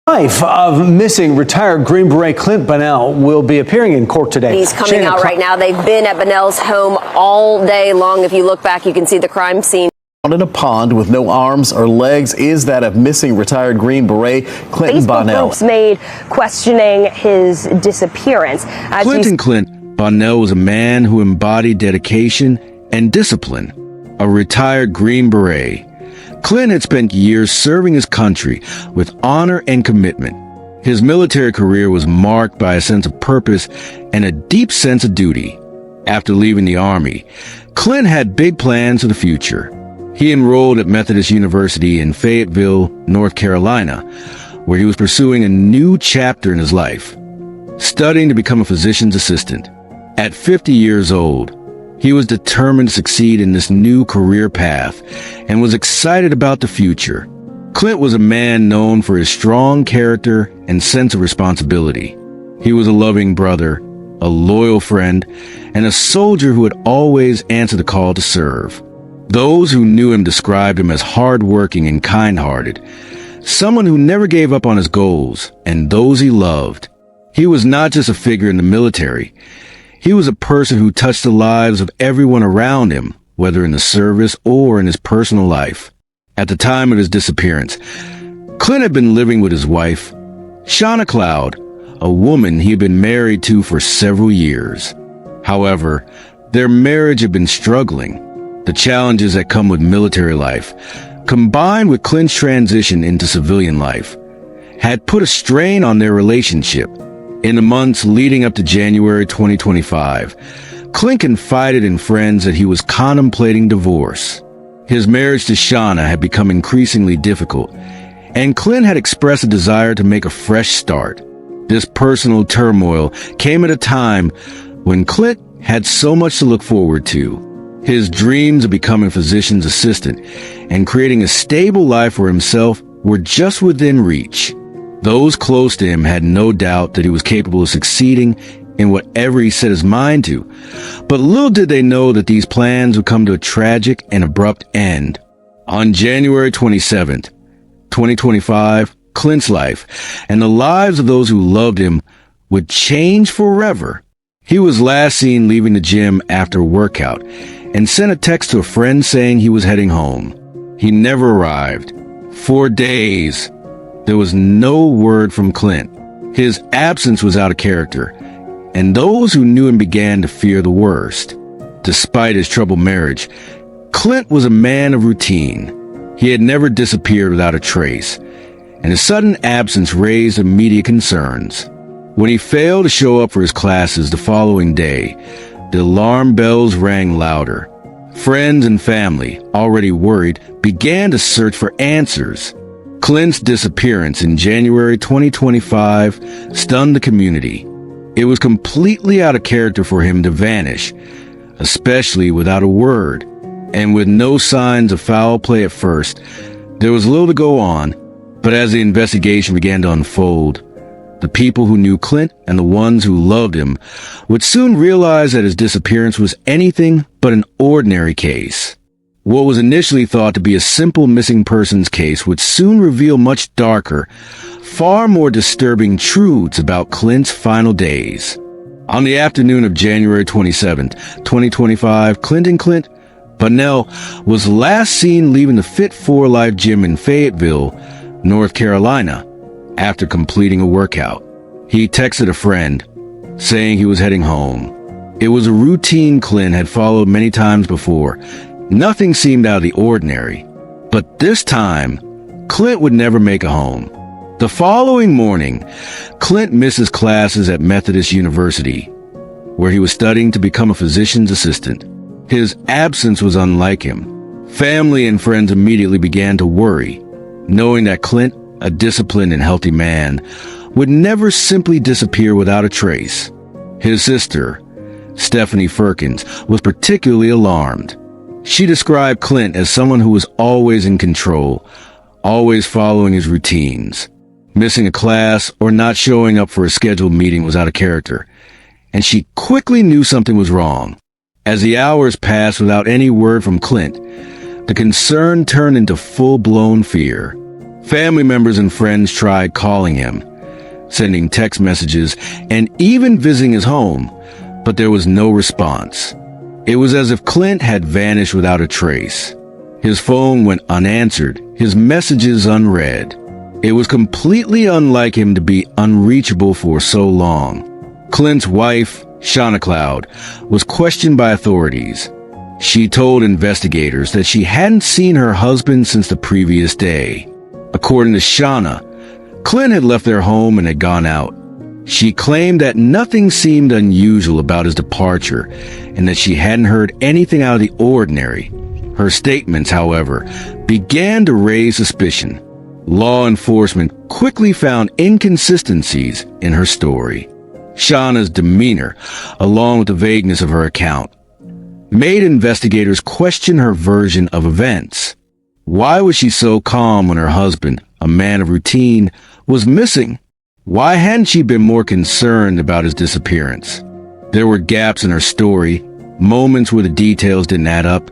Wife of missing retired Green Beret Clint Bonnell will be appearing in court today. He's coming out right now. They've been at Bonnell's home all day long. If you look back, you can see the crime scene. Found in a pond with no arms or legs is that of missing retired Green Beret Clint Bonnell. Groups made questioning his disappearance. Clint Bonnell was a man who embodied dedication and discipline, a retired Green Beret. Clint had spent years serving his country with honor and commitment. His military career was marked by a sense of purpose and a deep sense of duty. After leaving the Army, Clint had big plans for the future. He enrolled at Methodist University in Fayetteville, North Carolina, where he was pursuing a new chapter in his life, studying to become a physician's assistant. At 50 years old, he was determined to succeed in this new career path and was excited about the future. Clint was a man known for his strong character and sense of responsibility. He was a loving brother, a loyal friend, and a soldier who would always answer the call to serve. Those who knew him described him as hardworking and kind-hearted, someone who never gave up on his goals and those he loved. He was not just a figure in the military. He was a person who touched the lives of everyone around him, whether in the service or in his personal life. At the time of his disappearance, Clint had been living with his wife, Shana Cloud, a woman he had been married to for several years. However, their marriage had been struggling. The challenges that come with military life, combined with Clint's transition into civilian life, had put a strain on their relationship. In the months leading up to January 2025, Clint confided in friends that he was contemplating divorce. His marriage to Shana had become increasingly difficult, and Clint had expressed a desire to make a fresh start. This personal turmoil came at a time when Clint had so much to look forward to. His dreams of becoming a physician's assistant and creating a stable life for himself were just within reach. Those close to him had no doubt that he was capable of succeeding in whatever he set his mind to. But little did they know that these plans would come to a tragic and abrupt end. On January 27th, 2025, Clint's life and the lives of those who loved him would change forever. He was last seen leaving the gym after a workout and sent a text to a friend saying he was heading home. He never arrived. For days, there was no word from Clint. His absence was out of character, and those who knew him began to fear the worst. Despite his troubled marriage, Clint was a man of routine. He had never disappeared without a trace, and his sudden absence raised immediate concerns. When he failed to show up for his classes the following day, the alarm bells rang louder. Friends and family, already worried, began to search for answers. Clint's disappearance in January 2025 stunned the community. It was completely out of character for him to vanish, especially without a word. And with no signs of foul play at first, there was little to go on. But as the investigation began to unfold, the people who knew Clint and the ones who loved him would soon realize that his disappearance was anything but an ordinary case. What was initially thought to be a simple missing persons case would soon reveal much darker, far more disturbing truths about Clint's final days. On the afternoon of January 27, 2025, Clint Bonnell was last seen leaving the Fit for Life gym in Fayetteville, North Carolina, after completing a workout. He texted a friend, saying he was heading home. It was a routine Clint had followed many times before. Nothing seemed out of the ordinary. But this time, Clint would never make it home. The following morning, Clint missed his classes at Methodist University, where he was studying to become a physician's assistant. His absence was unlike him. Family and friends immediately began to worry, knowing that Clint, a disciplined and healthy man, would never simply disappear without a trace. His sister, Stephanie Firkins, was particularly alarmed. She described Clint as someone who was always in control, always following his routines. Missing a class or not showing up for a scheduled meeting was out of character, and she quickly knew something was wrong. As the hours passed without any word from Clint, the concern turned into full-blown fear. Family members and friends tried calling him, sending text messages, and even visiting his home, but there was no response. It was as if Clint had vanished without a trace. His phone went unanswered, his messages unread. It was completely unlike him to be unreachable for so long. Clint's wife, Shana Cloud, was questioned by authorities. She told investigators that she hadn't seen her husband since the previous day. According to Shana, Clint had left their home and had gone out. She claimed that nothing seemed unusual about his departure and that she hadn't heard anything out of the ordinary. Her statements, however, began to raise suspicion. Law enforcement quickly found inconsistencies in her story. Shana's demeanor, along with the vagueness of her account, made investigators question her version of events. Why was she so calm when her husband, a man of routine, was missing? Why hadn't she been more concerned about his disappearance? There were gaps in her story, moments where the details didn't add up,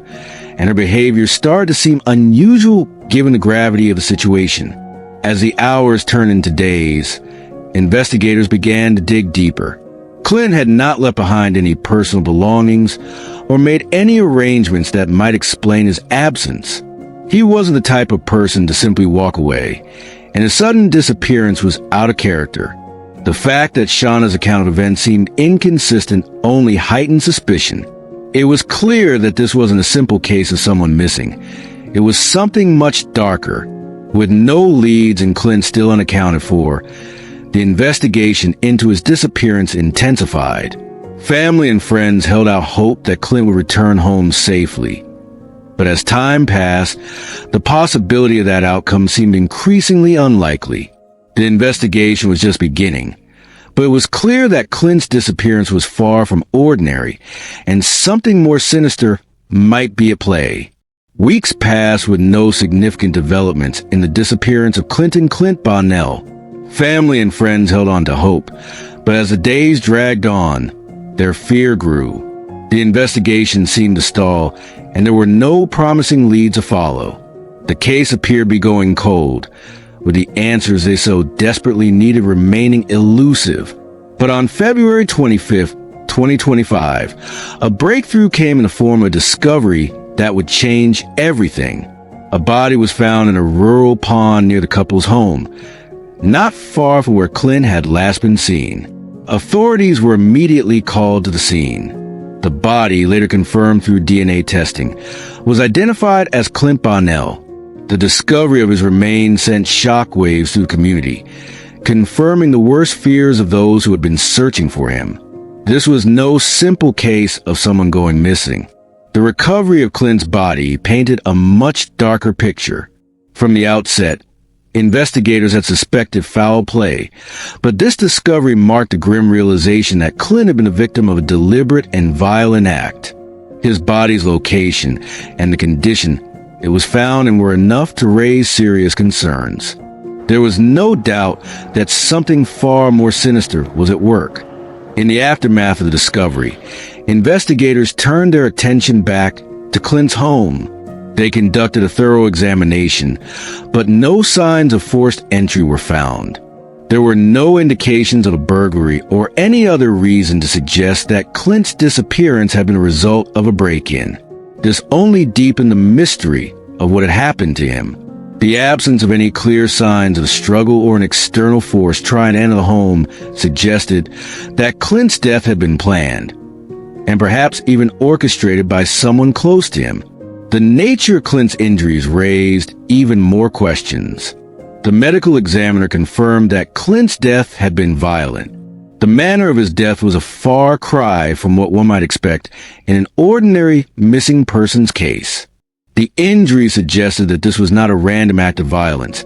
and her behavior started to seem unusual given the gravity of the situation. As the hours turned into days, investigators began to dig deeper. Clint had not left behind any personal belongings or made any arrangements that might explain his absence. He wasn't the type of person to simply walk away, and his sudden disappearance was out of character. The fact that Shana's account of events seemed inconsistent only heightened suspicion. It was clear that this wasn't a simple case of someone missing. It was something much darker. With no leads and Clint still unaccounted for, the investigation into his disappearance intensified. Family and friends held out hope that Clint would return home safely. But as time passed, the possibility of that outcome seemed increasingly unlikely. The investigation was just beginning, but it was clear that Clint's disappearance was far from ordinary, and something more sinister might be at play. Weeks passed with no significant developments in the disappearance of Clint Bonnell. Family and friends held on to hope, but as the days dragged on, their fear grew. The investigation seemed to stall, and there were no promising leads to follow. The case appeared to be going cold, with the answers they so desperately needed remaining elusive. But on February 25th, 2025, a breakthrough came in the form of a discovery that would change everything. A body was found in a rural pond near the couple's home, not far from where Clint had last been seen. Authorities were immediately called to the scene. The body, later confirmed through DNA testing, was identified as Clint Bonnell. The discovery of his remains sent shockwaves through the community, confirming the worst fears of those who had been searching for him. This was no simple case of someone going missing. The recovery of Clint's body painted a much darker picture. From the outset, investigators had suspected foul play, but this discovery marked the grim realization that Clint had been the victim of a deliberate and violent act. His body's location and the condition it was found in were enough to raise serious concerns. There was no doubt that something far more sinister was at work. In the aftermath of the discovery, investigators turned their attention back to Clint's home. They conducted a thorough examination, but no signs of forced entry were found. There were no indications of a burglary or any other reason to suggest that Clint's disappearance had been a result of a break-in. This only deepened the mystery of what had happened to him. The absence of any clear signs of a struggle or an external force trying to enter the home suggested that Clint's death had been planned, and perhaps even orchestrated by someone close to him. The nature of Clint's injuries raised even more questions. The medical examiner confirmed that Clint's death had been violent. The manner of his death was a far cry from what one might expect in an ordinary missing persons case. The injury suggested that this was not a random act of violence,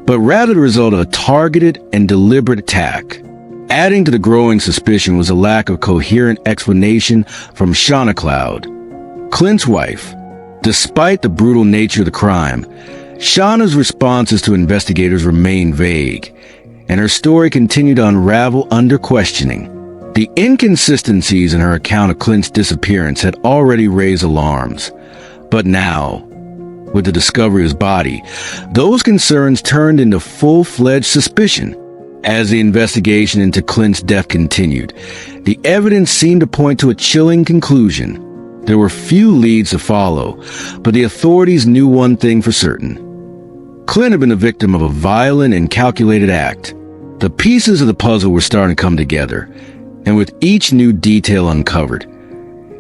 but rather the result of a targeted and deliberate attack. Adding to the growing suspicion was a lack of coherent explanation from Shana Cloud, Clint's wife. Despite the brutal nature of the crime, Shana's responses to investigators remained vague, and her story continued to unravel under questioning. The inconsistencies in her account of Clint's disappearance had already raised alarms, but now, With the discovery of his body, those concerns turned into full-fledged suspicion. As the investigation into Clint's death continued, the evidence seemed to point to a chilling conclusion. There were few leads to follow, but the authorities knew one thing for certain. Clint had been the victim of a violent and calculated act. The pieces of the puzzle were starting to come together, and with each new detail uncovered,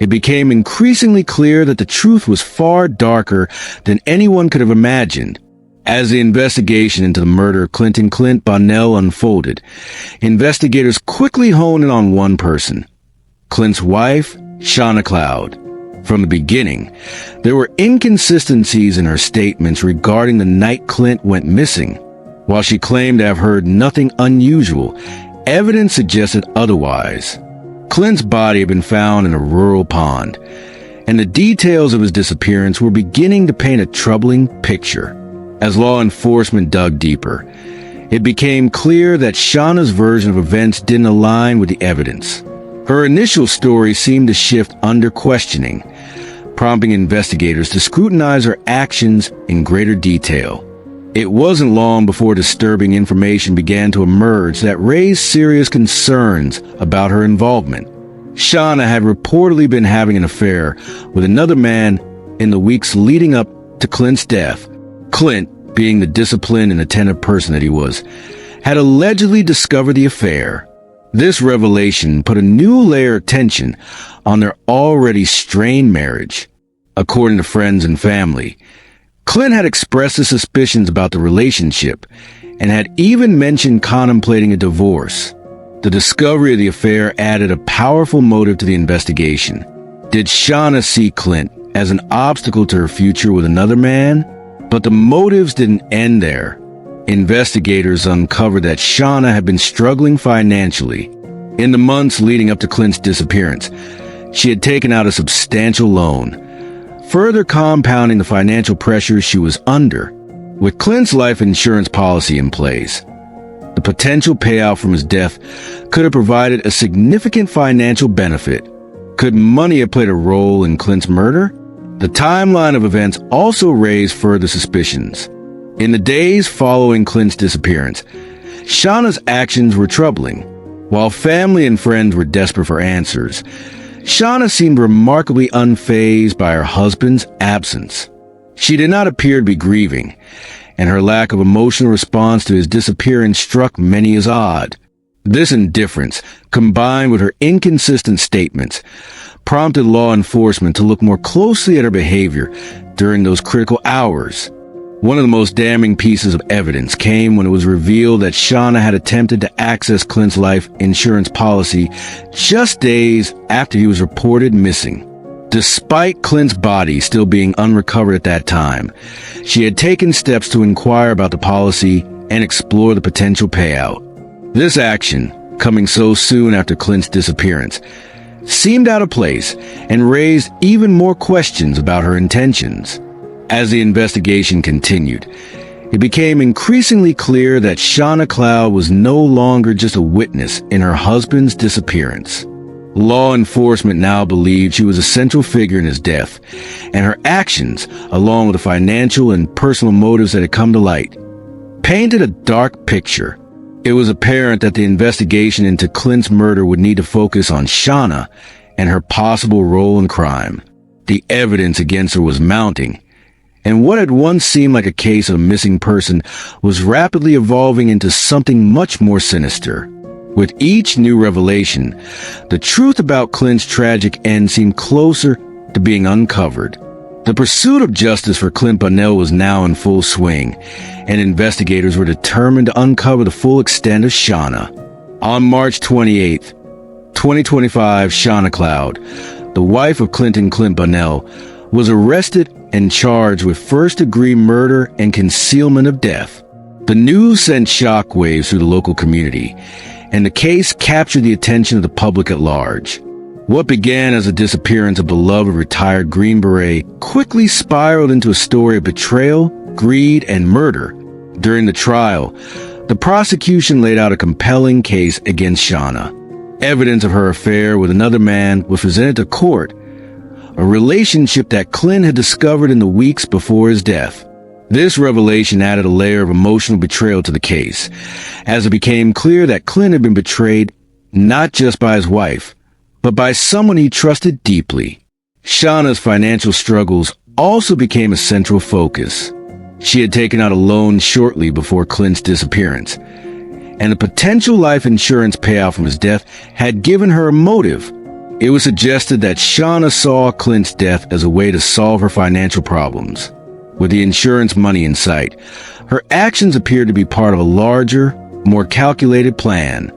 it became increasingly clear that the truth was far darker than anyone could have imagined. As the investigation into the murder of Clint Bonnell unfolded, investigators quickly honed in on one person: Clint's wife, Shana Cloud. From the beginning, there were inconsistencies in her statements regarding the night Clint went missing. While she claimed to have heard nothing unusual, evidence suggested otherwise. Clint's body had been found in a rural pond, and the details of his disappearance were beginning to paint a troubling picture. As law enforcement dug deeper, it became clear that Shana's version of events didn't align with the evidence. Her initial story seemed to shift under questioning, prompting investigators to scrutinize her actions in greater detail. It wasn't long before disturbing information began to emerge that raised serious concerns about her involvement. Shana had reportedly been having an affair with another man in the weeks leading up to Clint's death. Clint, being the disciplined and attentive person that he was, had allegedly discovered the affair. This revelation put a new layer of tension on their already strained marriage. According to friends and family, Clint had expressed his suspicions about the relationship and had even mentioned contemplating a divorce. The discovery of the affair added a powerful motive to the investigation. Did Shana see Clint as an obstacle to her future with another man? But the motives didn't end there. Investigators uncovered that Shana had been struggling financially. In the months leading up to Clint's disappearance, she had taken out a substantial loan, further compounding the financial pressures she was under. With Clint's life insurance policy in place, the potential payout from his death could have provided a significant financial benefit. Could money have played a role in Clint's murder? The timeline of events also raised further suspicions. In the days following Clint's disappearance, Shana's actions were troubling. While family and friends were desperate for answers, Shana seemed remarkably unfazed by her husband's absence. She did not appear to be grieving, and her lack of emotional response to his disappearance struck many as odd. This indifference, combined with her inconsistent statements, prompted law enforcement to look more closely at her behavior during those critical hours. One of the most damning pieces of evidence came when it was revealed that Shana had attempted to access Clint's life insurance policy just days after he was reported missing. Despite Clint's body still being unrecovered at that time, she had taken steps to inquire about the policy and explore the potential payout. This action, coming so soon after Clint's disappearance, seemed out of place and raised even more questions about her intentions. As the investigation continued, it became increasingly clear that Shana Cloud was no longer just a witness in her husband's disappearance. Law enforcement now believed she was a central figure in his death, and her actions, along with the financial and personal motives that had come to light, painted a dark picture. It was apparent that the investigation into Clint's murder would need to focus on Shana and her possible role in crime. The evidence against her was mounting, and what had once seemed like a case of a missing person was rapidly evolving into something much more sinister. With each new revelation, the truth about Clint's tragic end seemed closer to being uncovered. The pursuit of justice for Clint Bonnell was now in full swing, and investigators were determined to uncover the full extent of Shana. On March 28, 2025, Shana Cloud, the wife of Clint Bonnell, was arrested and charged with first-degree murder and concealment of death. The news sent shockwaves through the local community, and the case captured the attention of the public at large. What began as a disappearance of beloved retired Green Beret quickly spiraled into a story of betrayal, greed, and murder. During the trial, the prosecution laid out a compelling case against Shana. Evidence of her affair with another man was presented to court, a relationship that Clint had discovered in the weeks before his death. This revelation added a layer of emotional betrayal to the case, as it became clear that Clint had been betrayed not just by his wife, but by someone he trusted deeply. Shana's financial struggles also became a central focus. She had taken out a loan shortly before Clint's disappearance, and the potential life insurance payout from his death had given her a motive. It was suggested that Shana saw Clint's death as a way to solve her financial problems. With the insurance money in sight, her actions appeared to be part of a larger, more calculated plan.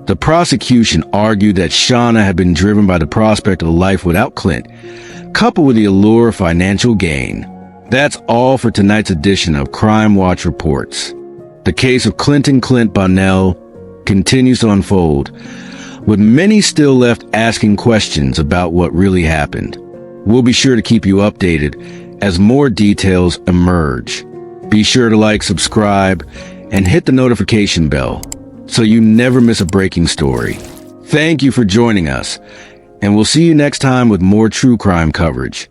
The prosecution argued that Shana had been driven by the prospect of a life without Clint, coupled with the allure of financial gain. That's all for tonight's edition of Crime Watch Reports. The case of Clint Bonnell continues to unfold, with many still left asking questions about what really happened. We'll be sure to keep you updated as more details emerge. Be sure to like, subscribe, and hit the notification bell so you never miss a breaking story. Thank you for joining us, and we'll see you next time with more true crime coverage.